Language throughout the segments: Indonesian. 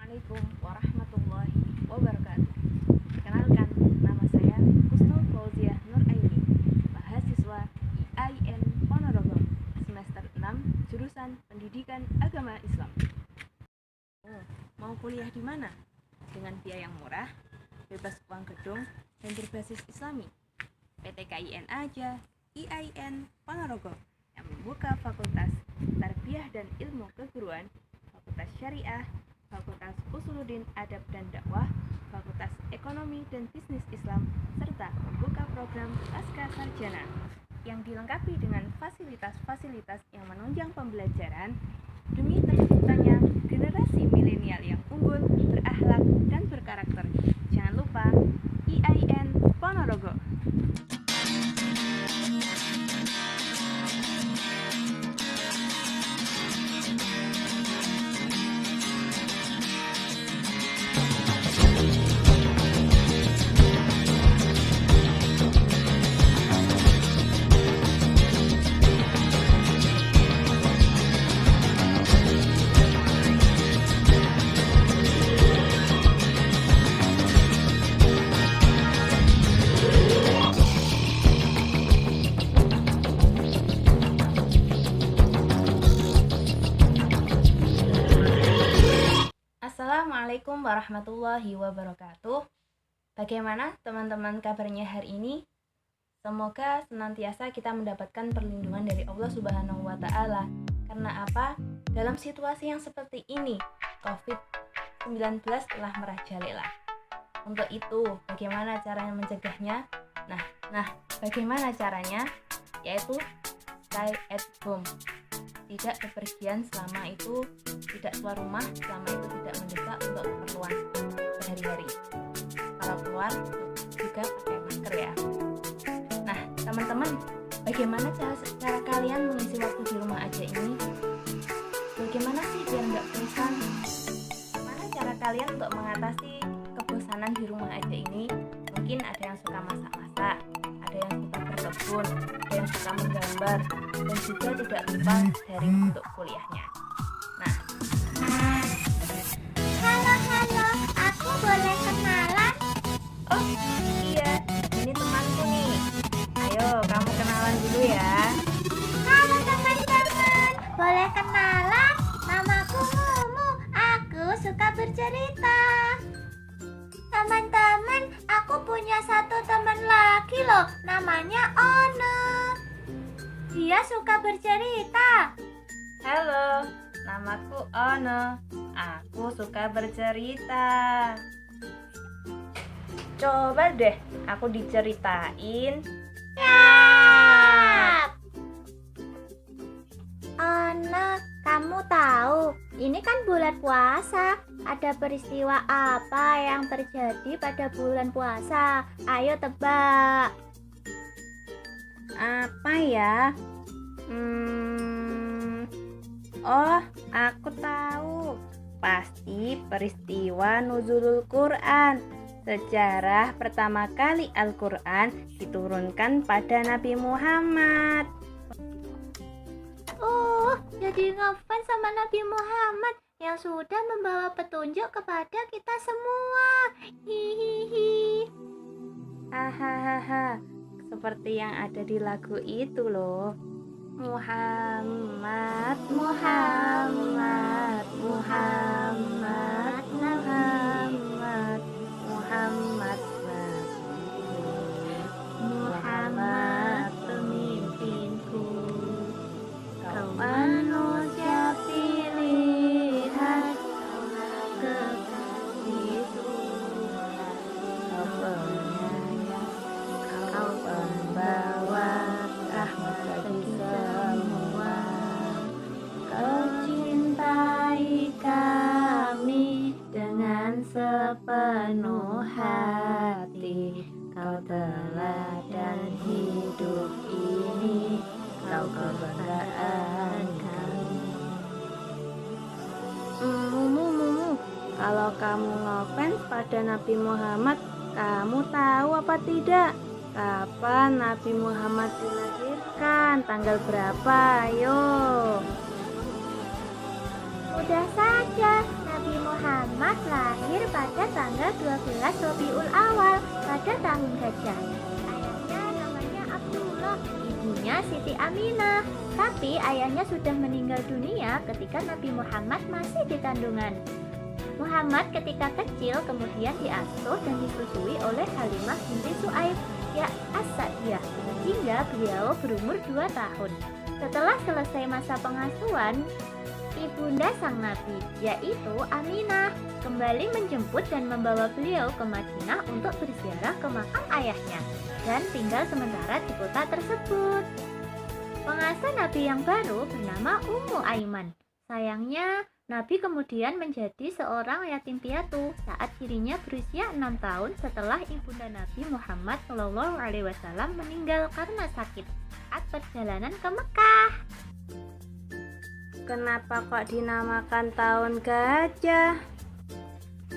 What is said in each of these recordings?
Assalamualaikum warahmatullahi wabarakatuh. Perkenalkan, nama saya Husnul Fauziah Nur Aini, mahasiswa IAIN Ponorogo, semester 6, jurusan Pendidikan Agama Islam. Mau kuliah di mana? Dengan biaya yang murah, bebas uang gedung, dan berbasis Islami? PT KIN aja, IAIN Ponorogo, yang membuka Fakultas Tarbiyah dan Ilmu Keguruan, Fakultas Syariah, Fakultas Usuluddin Adab dan Dakwah, Fakultas Ekonomi dan Bisnis Islam, serta membuka program Pasca Sarjana yang dilengkapi dengan fasilitas-fasilitas yang menunjang pembelajaran demi terciptanya generasi milenial yang unggul, berakhlak, dan berkarakter. Jangan lupa IAIN Ponorogo. Assalamualaikum warahmatullahi wabarakatuh. Bagaimana teman-teman kabarnya hari ini? Semoga senantiasa kita mendapatkan perlindungan dari Allah Subhanahu wa Ta'ala. Karena apa? Dalam situasi yang seperti ini, COVID-19 telah merajalela. Untuk itu, bagaimana caranya mencegahnya? Nah, bagaimana caranya? Yaitu stay at home. Tidak bepergian selama itu tidak keluar rumah, selama itu tidak mendesak untuk keperluan sehari-hari. Kalau keluar juga pakai masker ya. Nah, teman-teman, bagaimana cara kalian mengisi waktu di rumah aja ini? Bagaimana sih biar nggak bosan? Mana cara kalian untuk mengatasi kebosanan di rumah aja ini? Mungkin ada yang suka masak-masak, ada yang suka berkebun, ada yang suka menggambar, dan juga tidak lupa daring untuk kuliahnya. Halo, aku boleh kenalan? Oh iya, ini temanku nih. Ayo, kamu kenalan dulu ya. Halo teman-teman, boleh kenalan? Namaku Mumu, aku suka bercerita. Teman-teman, aku punya satu teman lagi loh, namanya Ono. Dia suka bercerita. Halo, namaku Ono. Aku suka bercerita. Coba deh, aku diceritain. Siap. Ono, kamu tahu, ini kan bulan puasa. Ada peristiwa apa yang terjadi pada bulan puasa? Ayo tebak. Apa ya? Oh, aku tahu. Pasti peristiwa Nuzulul Quran. Sejarah pertama kali Al-Quran diturunkan pada Nabi Muhammad. Oh, jadi ngefans sama Nabi Muhammad yang sudah membawa petunjuk kepada kita semua. Hihihi. Hahaha, seperti yang ada di lagu itu loh. Muhammad, Muhammad, Muhammad, Muhammad, Muhammad, Muhammad pemimpinku. Kau manusia pilihan, kekasih Tuhan. Kau penyayang, kau pembawa rahmat bagi semua. Kau cintai kami dengan sepenuh hati. Kau teladan hidup ini, kau kebanggaan kami. Mumu, kalau kamu ngefans pada Nabi Muhammad, kamu tahu apa tidak? Kapan Nabi Muhammad dilahirkan? Tanggal berapa? Ayo. Mudah saja, Nabi Muhammad Muhammad lahir pada tanggal 12 Rabiul Awal pada tahun gajah. Ayahnya namanya Abdullah, ibunya Siti Aminah. Tapi ayahnya sudah meninggal dunia ketika Nabi Muhammad masih di kandungan. Muhammad ketika kecil kemudian diasuh dan disusui oleh Halimah binti Suaib ya As-Sa'diyah hingga beliau berumur 2 tahun. Setelah selesai masa pengasuhan, ibunda sang Nabi, yaitu Aminah, kembali menjemput dan membawa beliau ke Madinah untuk berziarah ke makam ayahnya dan tinggal sementara di kota tersebut. Pengasuh Nabi yang baru bernama Ummu Aiman. Sayangnya, Nabi kemudian menjadi seorang yatim piatu saat dirinya berusia 6 tahun setelah ibunda Nabi Muhammad SAW meninggal karena sakit saat perjalanan ke Mekah. Kenapa kok dinamakan tahun gajah?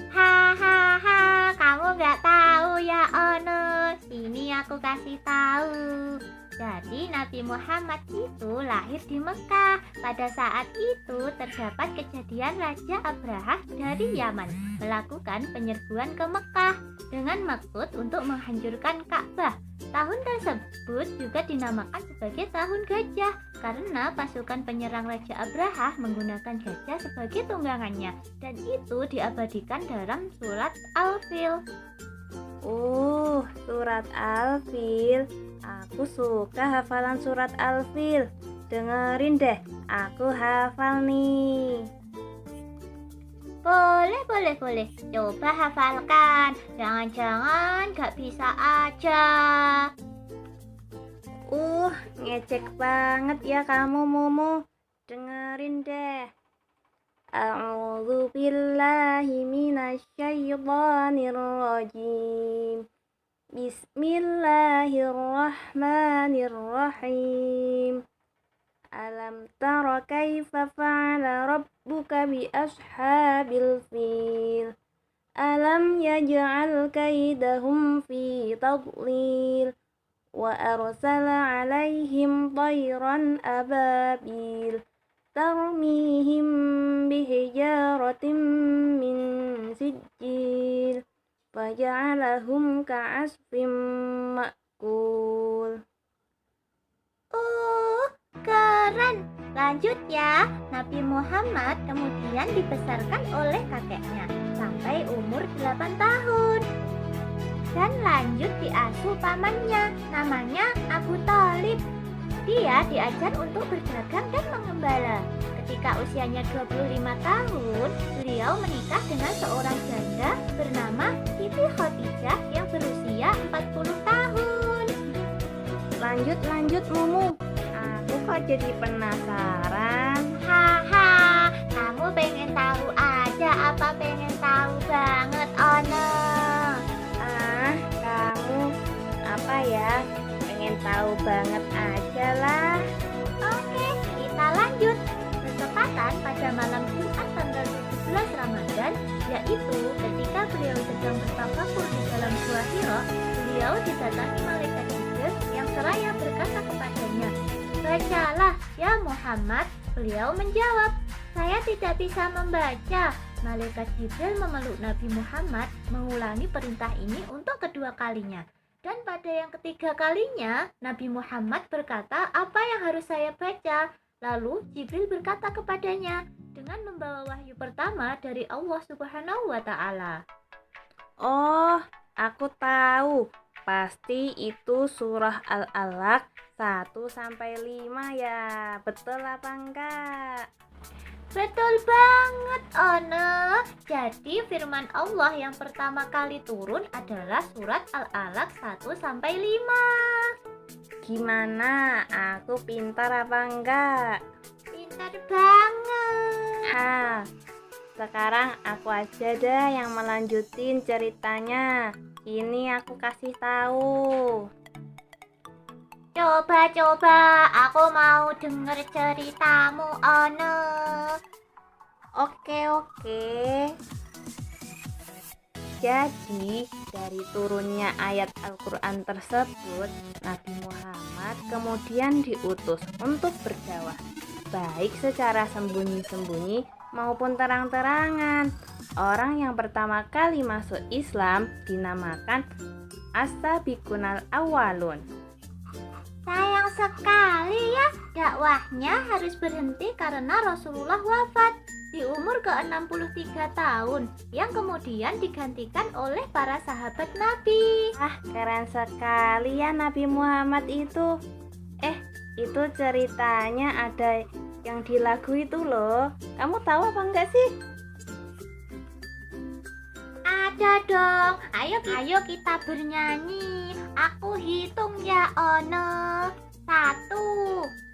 Hahaha, kamu nggak tahu ya Ono. Sini aku kasih tahu. Jadi Nabi Muhammad itu lahir di Mekah. Pada saat itu terdapat kejadian Raja Abrahah dari Yaman melakukan penyerbuan ke Mekah dengan maksud untuk menghancurkan Ka'bah. Tahun tersebut juga dinamakan sebagai tahun gajah karena pasukan penyerang Raja Abrahah menggunakan gajah sebagai tunggangannya, dan itu diabadikan dalam surat Al-Fil. Surat Al-Fil. Aku suka hafalan surat Al-Fil. Dengerin deh, aku hafal nih. Boleh. Coba hafalkan. Jangan-jangan gak bisa aja. Ngecek banget ya kamu, Mumu. Dengerin deh. A'udzu billahi minasyaitonir rajim. Bismillahirrahmanirrahim. Alam tara kaifa fa'ala rabbuka bi ashabil fil. Alam yaj'al kaidahum fi tadlil. Wa arsala 'alaihim tayran ababil. Tarmihim bihijaratin min sijil. Faja'alahum ka'asfim ma'kul. Keren. Lanjut ya. Nabi Muhammad kemudian dibesarkan oleh kakeknya sampai umur 8 tahun. Dan lanjut diasuh pamannya, namanya Abu Thalib. Dia diajar untuk berdagang dan mengembala. Ketika usianya 25 tahun, beliau menikah dengan seorang janda bernama Siti Khadijah yang berusia 40 tahun. Lanjut Mumu. Aku kok jadi penasaran. Haha, kamu pengen tahu aja apa pengen tahu banget, Ono? Kamu apa ya? Pengen tahu banget aja lah. Oke, kita lanjut. Bertepatan pada malam Jumat tanggal 17 Ramadan, yaitu ketika beliau sedang bertafakur di dalam Gua Hira, beliau didatangi malaikat Jibril yang seraya berkata kepadanya, "Bacalah ya Muhammad." Beliau menjawab, "Saya tidak bisa membaca." Malaikat Jibril memeluk Nabi Muhammad mengulangi perintah ini untuk kedua kalinya. Dan pada yang ketiga kalinya, Nabi Muhammad berkata, "Apa yang harus saya baca?" Lalu Jibril berkata kepadanya dengan membawa wahyu pertama dari Allah Subhanahu wa Ta'ala. Aku tahu. Pasti itu surah Al-Alaq 1-5 ya. Betul apa enggak? Betul banget, Ono. Jadi firman Allah yang pertama kali turun adalah surat Al-Alaq 1-5. Gimana? Aku pintar apa enggak? Pintar banget. Sekarang aku aja deh yang melanjutin ceritanya. Ini aku kasih tahu. Coba, aku mau denger ceritamu, Ono. Oke. Jadi, dari turunnya ayat Al-Quran tersebut, Nabi Muhammad kemudian diutus untuk berdakwah, baik secara sembunyi-sembunyi maupun terang-terangan. Orang yang pertama kali masuk Islam dinamakan as-sabiqunal awwalun. Sayang sekali ya, dakwahnya harus berhenti karena Rasulullah wafat di umur ke-63 tahun yang kemudian digantikan oleh para sahabat Nabi. Keren sekali ya Nabi Muhammad itu. Itu ceritanya ada yang di lagu itu loh. Kamu tahu apa enggak sih? Ada dong, ayo kita bernyanyi. Aku hitung ya Ono. 1,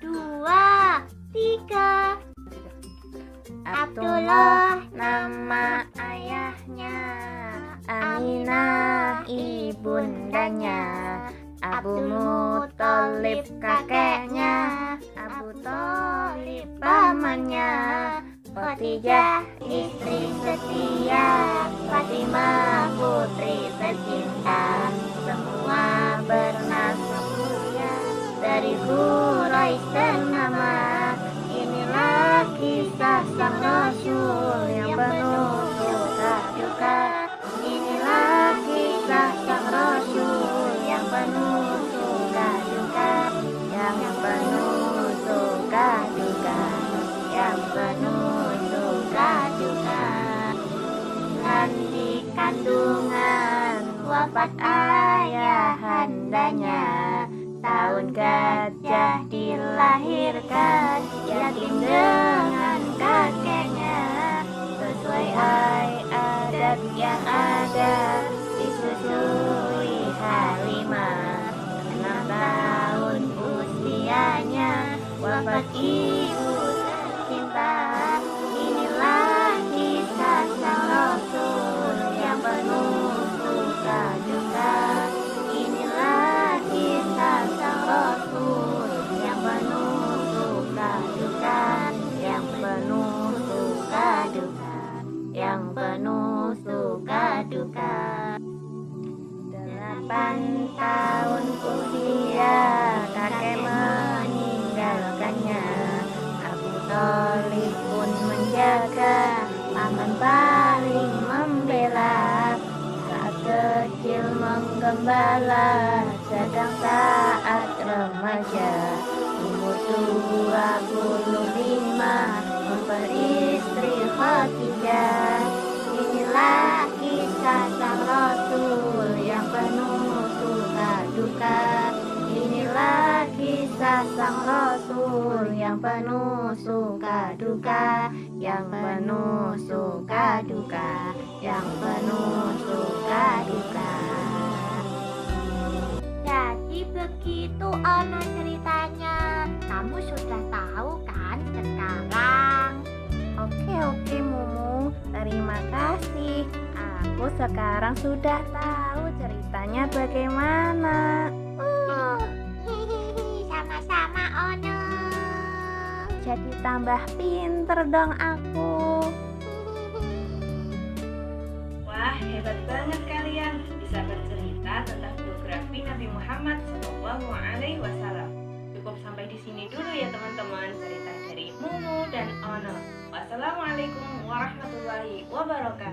2, 3. Abdullah nama ayahnya, Aminah ibundanya, Abu Muthalib kakeknya, Abu Thalib pamannya, Khadijah istri setia, Fatimah putri tercinta, semua bernasab mulia dari Quraisy ternama. Inilah kisah sang Rasul yang penuh suka duka. Inilah kisah sang Rasul yang penuh suka duka, yang penuh suka duka, yang penuh suka duka. Dan di kandungan wafat ayahandanya, tahun gajah dilahirkan, yatim dengan kakeknya. Sesuai adat yang ada, disusui Halimah. 6 tahun usianya, wafat ibu tercinta. Inilah kisah sang Rasul yang penuh suka duka. Inilah kisah sang Rasul yang penuh suka duka, yang penuh suka duka, yang penuh suka duka. 8 tahun usia kakek meninggalkannya. Abu Thalib pun menjaga, paman paling membela. Saat kecil menggembala, sedang saat remaja, umur 25 memperistri Khadijah. Inilah kisah sang Rasul yang penuh suka duka. Inilah kisah sang Rasul yang penuh suka duka, yang penuh suka duka, yang penuh suka duka. Jadi begitu Ono ceritanya. Kamu sudah tahu kan sekarang? Oke Mumu, terima kasih. Aku sekarang sudah tahu ceritanya bagaimana. Sama-sama Ono. Jadi tambah pinter dong aku. Wah, hebat banget kalian bisa bercerita tentang biografi Nabi Muhammad SAW. Cukup sampai di sini dulu ya teman-teman cerita dari Mumu dan Ono. Wassalamualaikum warahmatullahi wabarakatuh.